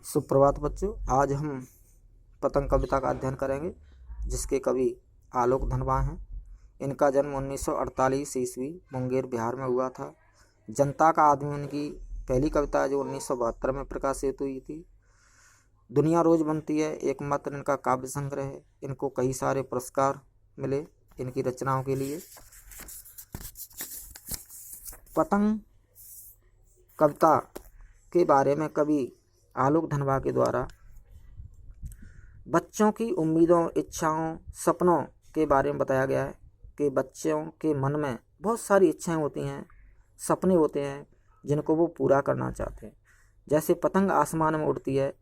सुप्रभात बच्चों, आज हम पतंग कविता का अध्ययन करेंगे जिसके कवि आलोक धनवा हैं। इनका जन्म 1948 ईस्वी मुंगेर बिहार में हुआ था। जनता का आदमी उनकी पहली कविता है जो 1972 में प्रकाशित हुई थी। दुनिया रोज बनती है एकमात्र इनका काव्य संग्रह है। इनको कई सारे पुरस्कार मिले इनकी रचनाओं के लिए। पतंग कविता के बारे में कवि आलोक धनवा के द्वारा बच्चों की उम्मीदों, इच्छाओं, सपनों के बारे में बताया गया है कि बच्चों के मन में बहुत सारी इच्छाएं होती हैं, सपने होते हैं जिनको वो पूरा करना चाहते हैं। जैसे पतंग आसमान में उड़ती है,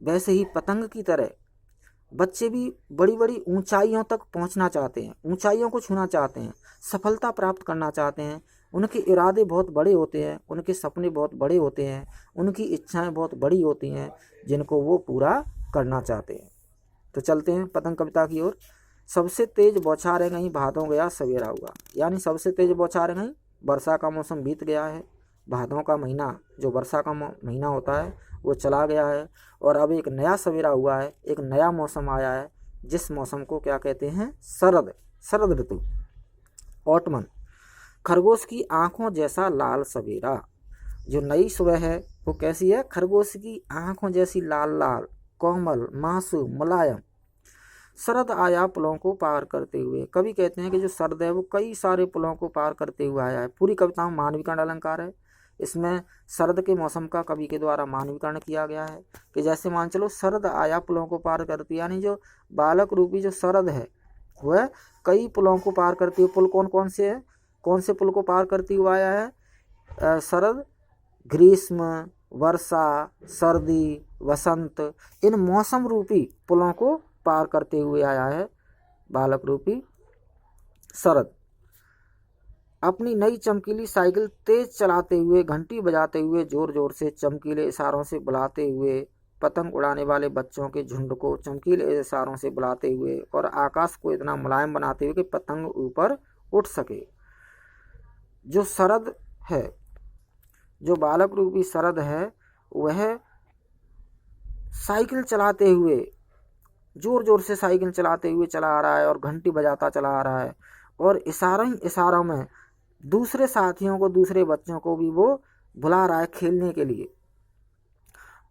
वैसे ही पतंग की तरह बच्चे भी बड़ी बड़ी ऊंचाइयों तक पहुंचना चाहते हैं, ऊंचाइयों को छूना चाहते हैं, सफलता प्राप्त करना चाहते हैं। उनके इरादे बहुत बड़े होते हैं, उनके सपने बहुत बड़े होते हैं, उनकी इच्छाएं बहुत बड़ी होती हैं जिनको वो पूरा करना चाहते हैं। तो चलते हैं पतंग कविता की ओर। सबसे तेज बौछारें गई भादों गया सवेरा हुआ, यानी सबसे तेज बौछारें गई, वर्षा का मौसम बीत गया है, भादों का महीना जो वर्षा का महीना होता है वो चला गया है और अब एक नया सवेरा हुआ है, एक नया मौसम आया है जिस मौसम को क्या कहते हैं? शरद ऋतु, ऑटमन। खरगोश की आंखों जैसा लाल सवेरा, जो नई सुबह है वो कैसी है? खरगोश की आंखों जैसी लाल लाल, कोमल, मासूम, मुलायम। शरद आया पुलों को पार करते हुए। कवि कहते हैं कि जो शरद है वो कई सारे पुलों को पार करते हुए आया है। पूरी कविता में मानवीकरण अलंकार है। इसमें शरद के मौसम का कवि के द्वारा मानवीकरण किया गया है कि जैसे मान चलो शरद आया पुलों को पार करती, यानी जो बालक रूपी जो शरद है वह कई पुलों को पार करती है। पुल कौन कौन से है? कौन से पुल को पार करती हुआ आया है? शरद, ग्रीष्म, वर्षा, सर्दी, वसंत, इन मौसम रूपी पुलों को पार करते हुए आया है बालक रूपी शरद। अपनी नई चमकीली साइकिल तेज चलाते हुए, घंटी बजाते हुए, जोर जोर से चमकीले इशारों से बुलाते हुए, पतंग उड़ाने वाले बच्चों के झुंड को चमकीले इशारों से बुलाते हुए और आकाश को इतना मुलायम बनाते हुए कि पतंग ऊपर उठ सके। जो शरद है, जो बालक रूपी शरद है, वह साइकिल चलाते हुए, जोर जोर से साइकिल चलाते हुए चला आ रहा है और घंटी बजाता चला आ रहा है और इशारों में दूसरे साथियों को, दूसरे बच्चों को भी वो बुला रहा है खेलने के लिए।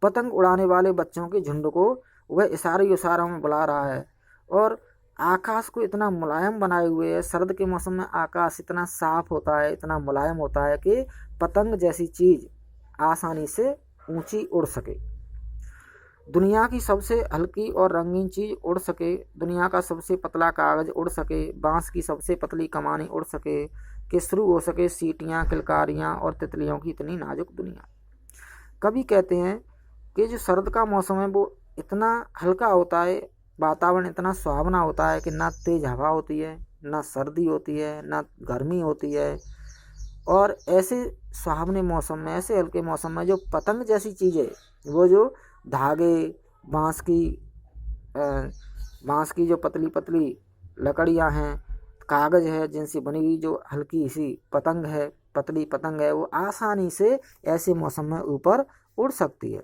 पतंग उड़ाने वाले बच्चों के झुंड को वह इशारों में बुला रहा है और आकाश को इतना मुलायम बनाए हुए है। सर्द के मौसम में आकाश इतना साफ होता है, इतना मुलायम होता है कि पतंग जैसी चीज आसानी से ऊंची उड़ सके। दुनिया की सबसे हल्की और रंगीन चीज उड़ सके, दुनिया का सबसे पतला कागज उड़ सके, बांस की सबसे पतली कमानी उड़ सके, कि शुरू हो सके सीटियां, किलकारियां और तितलियों की इतनी नाजुक दुनिया। कवि कहते हैं कि जो सर्द का मौसम है वो इतना हल्का होता है, वातावरण इतना सुहावना होता है कि ना तेज हवा होती है, ना सर्दी होती है, ना गर्मी होती है। और ऐसे सुहावने मौसम में, ऐसे हल्के मौसम में जो पतंग जैसी चीज़ें, वो जो धागे, बांस की जो पतली पतली लकड़ियां हैं, कागज है जिनसे बनी हुई जो हल्की सी पतंग है, पतली पतंग है, वो आसानी से ऐसे मौसम में ऊपर उड़ सकती है।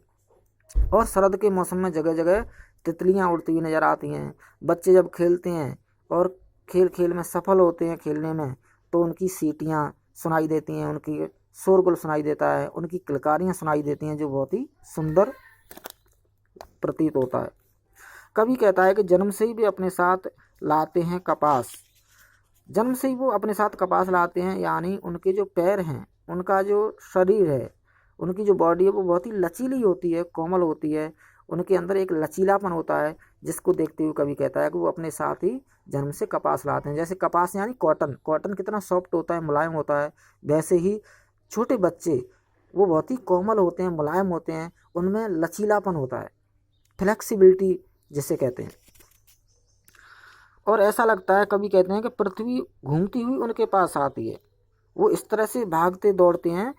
और शरद के मौसम में जगह जगह तितलियां उड़ती हुई नजर आती हैं। बच्चे जब खेलते हैं और खेल में सफल होते हैं खेलने में, तो उनकी सीटियां सुनाई देती हैं, उनकी शोरगुल सुनाई देता है, उनकी किलकारियां सुनाई देती हैं, जो बहुत ही सुंदर प्रतीत होता है। कवि कहता है कि जन्म से ही वे अपने साथ लाते हैं कपास, जन्म से ही वो अपने साथ कपास लाते हैं, यानी उनके जो पैर हैं, उनका जो शरीर है, उनकी जो बॉडी है वो बहुत ही लचीली होती है, कोमल होती है, उनके अंदर एक लचीलापन होता है, जिसको देखते हुए कवि कहता है कि वो अपने साथ ही जन्म से कपास लाते हैं। जैसे कपास यानी कॉटन कितना सॉफ्ट होता है, मुलायम होता है, वैसे ही छोटे बच्चे वो बहुत ही कोमल होते हैं, मुलायम होते हैं, उनमें लचीलापन होता है, फ्लेक्सिबिलिटी जिसे कहते हैं। और ऐसा लगता है, कभी कहते हैं कि पृथ्वी घूमती हुई उनके पास आती है। वो इस तरह से भागते दौड़ते हैं,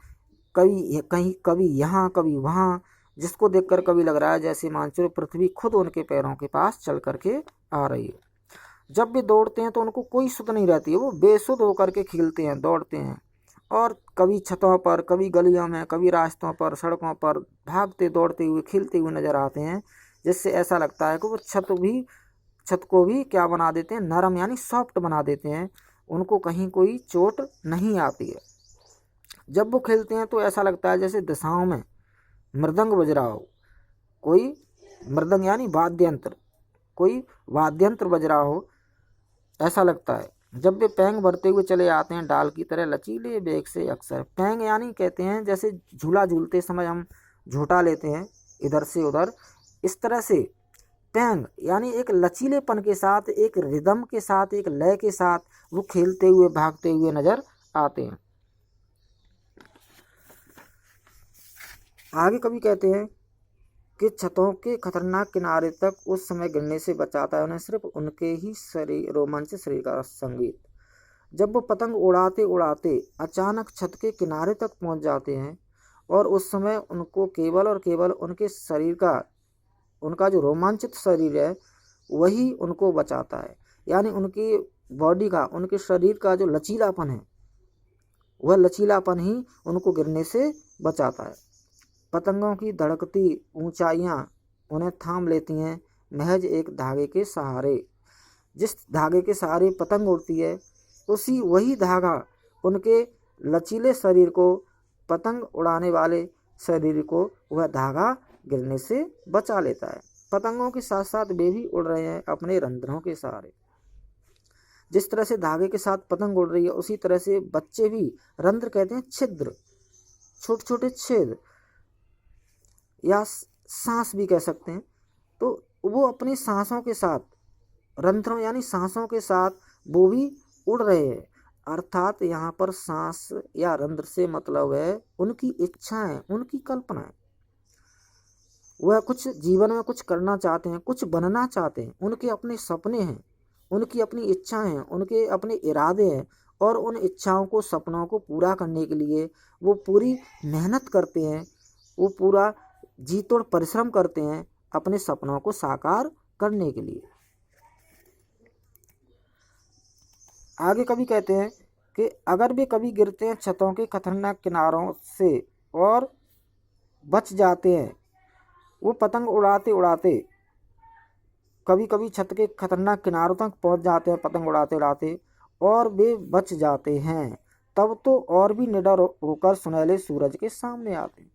कभी यहाँ कभी वहाँ, जिसको देखकर कभी लग रहा है जैसे मानचो पृथ्वी खुद उनके पैरों के पास चल करके आ रही है। जब भी दौड़ते हैं तो उनको कोई सुध नहीं रहती है, वो बेसुध होकर के खेलते हैं, दौड़ते हैं और कभी छतों पर, कभी गलियों में, कभी रास्तों पर, सड़कों पर भागते दौड़ते हुए खेलते हुए नजर आते हैं, जिससे ऐसा लगता है कि वो छत को भी क्या बना देते हैं, नरम यानी सॉफ्ट बना देते हैं, उनको कहीं कोई चोट नहीं आती है। जब वो खेलते हैं तो ऐसा लगता है जैसे दिशाओं में मृदंग बज रहा हो, कोई मृदंग यानी वाद्य यंत्र, कोई वाद्य यंत्र बज रहा हो, ऐसा लगता है। जब वे पैंग भरते हुए चले आते हैं डाल की तरह लचीले वेग से, अक्सर पैंग यानी कहते हैं जैसे झूला झूलते समय हम झूठा लेते हैं इधर से उधर, इस तरह से पैंग यानी एक लचीलेपन के साथ, एक रिदम के साथ, एक लय के साथ वो खेलते हुए भागते हुए नजर आते हैं। आगे कभी कहते हैं कि छतों के खतरनाक किनारे तक उस समय गिरने से बचाता है उन्हें सिर्फ उनके ही शरीर, रोमांचित शरीर का संगीत। जब वो पतंग उड़ाते उड़ाते अचानक छत के किनारे तक पहुंच जाते हैं और उस समय उनको केवल और केवल उनके शरीर का, उनका जो रोमांचित शरीर है वही उनको बचाता है, यानी उनकी बॉडी का, उनके शरीर का जो लचीलापन है वह लचीलापन ही उनको गिरने से बचाता है। पतंगों की धड़कती ऊंचाइयां उन्हें थाम लेती हैं महज एक धागे के सहारे। जिस धागे के सहारे पतंग उड़ती है वही धागा उनके लचीले शरीर को, पतंग उड़ाने वाले शरीर को वह धागा गिरने से बचा लेता है। पतंगों के साथ साथ वे भी उड़ रहे हैं अपने रंध्रों के सहारे। जिस तरह से धागे के साथ पतंग उड़ रही है उसी तरह से बच्चे भी, रंध्र कहते हैं छिद्र, छोटे छोटे छेद या सांस भी कह सकते हैं, तो वो अपनी सांसों के साथ, रंध्रों यानी सांसों के साथ वो भी उड़ रहे हैं। अर्थात यहाँ पर सांस या रंध्र से मतलब है उनकी इच्छाएं, उनकी कल्पनाएं। वह कुछ जीवन में कुछ करना चाहते हैं, कुछ बनना चाहते हैं, उनके अपने सपने हैं, उनकी अपनी इच्छाएं हैं, उनके अपने इरादे हैं, और उन इच्छाओं को, सपनों को पूरा करने के लिए वो पूरी मेहनत करते हैं, वो पूरा जी तोड़ परिश्रम करते हैं अपने सपनों को साकार करने के लिए। आगे कभी कहते हैं कि अगर वे कभी गिरते हैं छतों के खतरनाक किनारों से और बच जाते हैं, वो पतंग उड़ाते उड़ाते कभी कभी छत के खतरनाक किनारों तक पहुंच जाते हैं पतंग उड़ाते उड़ाते, और वे बच जाते हैं, तब तो और भी निडर होकर सुनहले सूरज के सामने आते हैं।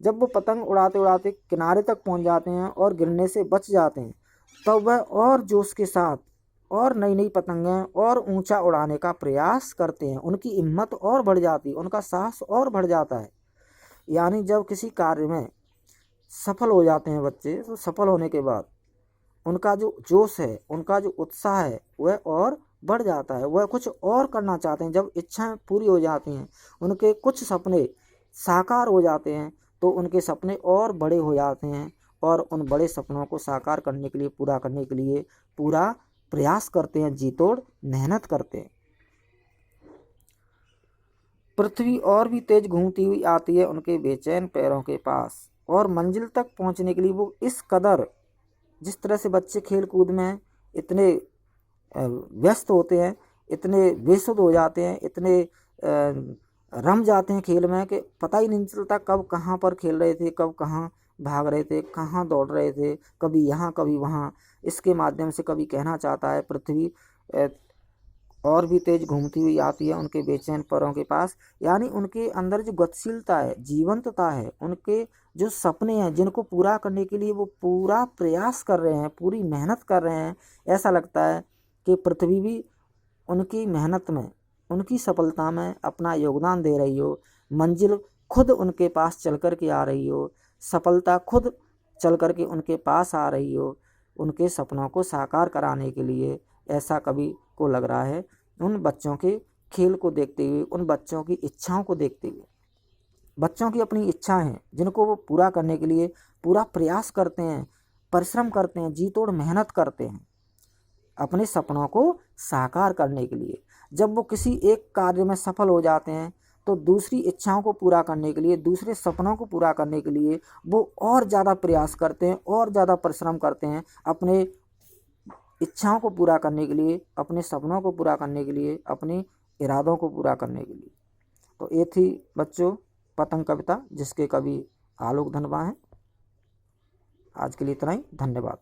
जब वो पतंग उड़ाते उड़ाते किनारे तक पहुंच जाते हैं और गिरने से बच जाते हैं, तब वह और जोश के साथ और नई नई पतंगें और ऊंचा उड़ाने का प्रयास करते हैं। उनकी हिम्मत और बढ़ जाती है, उनका साहस और बढ़ जाता है। यानी जब किसी कार्य में सफल हो जाते हैं बच्चे, तो सफल होने के बाद उनका जो जोश है, उनका जो उत्साह है वह और बढ़ जाता है, वह कुछ और करना चाहते हैं। जब इच्छाएं पूरी हो जाती हैं, उनके कुछ सपने साकार हो जाते हैं, तो उनके सपने और बड़े हो जाते हैं, और उन बड़े सपनों को साकार करने के लिए, पूरा करने के लिए पूरा प्रयास करते हैं, जी तोड़ मेहनत करते हैं। पृथ्वी और भी तेज घूमती हुई आती है उनके बेचैन पैरों के पास, और मंजिल तक पहुंचने के लिए वो इस कदर, जिस तरह से बच्चे खेल कूद में इतने व्यस्त होते हैं, इतने बेसुध हो जाते हैं, इतने रम जाते हैं खेल में कि पता ही नहीं चलता कब कहाँ पर खेल रहे थे, कब कहाँ भाग रहे थे, कहाँ दौड़ रहे थे, कभी यहाँ कभी वहाँ। इसके माध्यम से कभी कहना चाहता है पृथ्वी और भी तेज घूमती हुई आती है उनके बेचैन पैरों के पास, यानी उनके अंदर जो गतिशीलता है, जीवंतता है, उनके जो सपने हैं जिनको पूरा करने के लिए वो पूरा प्रयास कर रहे हैं, पूरी मेहनत कर रहे हैं, ऐसा लगता है कि पृथ्वी भी उनकी मेहनत में, उनकी सफलता में अपना योगदान दे रही हो। मंजिल खुद उनके पास चल कर के आ रही हो, सफलता खुद चल कर के उनके पास आ रही हो, उनके सपनों को साकार कराने के लिए। ऐसा कभी को लग रहा है उन बच्चों के खेल को देखते हुए, उन बच्चों की इच्छाओं को देखते हुए। बच्चों की अपनी इच्छाएं हैं जिनको वो पूरा करने के लिए पूरा प्रयास करते हैं, परिश्रम करते हैं, जी तोड़ मेहनत करते हैं अपने सपनों को साकार करने के लिए। जब वो किसी एक कार्य में सफल हो जाते हैं तो दूसरी इच्छाओं को पूरा करने के लिए, दूसरे सपनों को पूरा करने के लिए वो और ज़्यादा प्रयास करते हैं, और ज़्यादा परिश्रम करते हैं अपने इच्छाओं को पूरा करने के लिए, अपने सपनों को पूरा करने के लिए, अपने इरादों को पूरा करने के लिए। तो ये थी बच्चों पतंग कविता, जिसके कवि आलोक धनवा हैं। आज के लिए इतना ही, धन्यवाद।